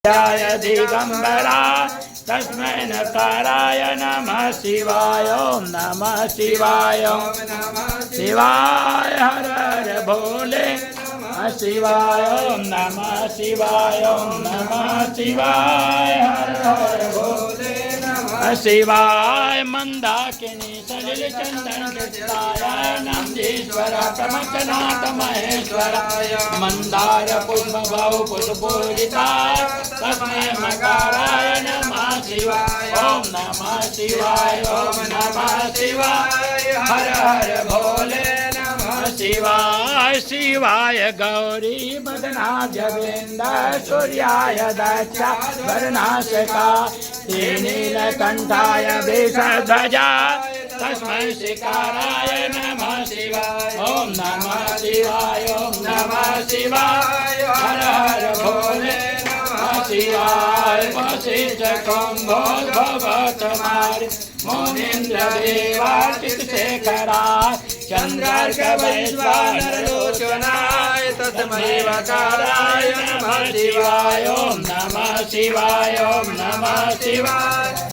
जय दिगंबरा तस्मै नकाराय नमः शिवाय ओम नमः शिवाय शिवाय हर हर भोले शिवाय ओम नमः शिवाय ओम नमः शिवाय हर हर भोले शिवाय मंदाकिनी सलिल चंदन कृताय नंदीश्वर प्रमथनाथ महेश्वराय मंदार पुष्प भाव पुष्पोदिताय तस्मै मकाराय नमः शिवाय ओम नमः शिवाय ओम नमः शिवाय हर हर भोले नमः शिवाय शिवाय गौरी बदनाथ जवेंद्र सूर्याय दक्ष वर्णाशका नीलकंठाय वृषध्वजा तस्मै शिकाराय नमः शिवाय ओम नमः शिवाय ओम नमः शिवाय हर हर भोले नमः शिवाय वशिष्ठ कुंभोद्भवतमारि मुनीन्द्र देवार्चित शेखराय चंद्रार्क वैश्वानरलोचनाय तस्मै वकाराय नमः शिवाय ओम नमः शिवाय ओम नमः शिवाय।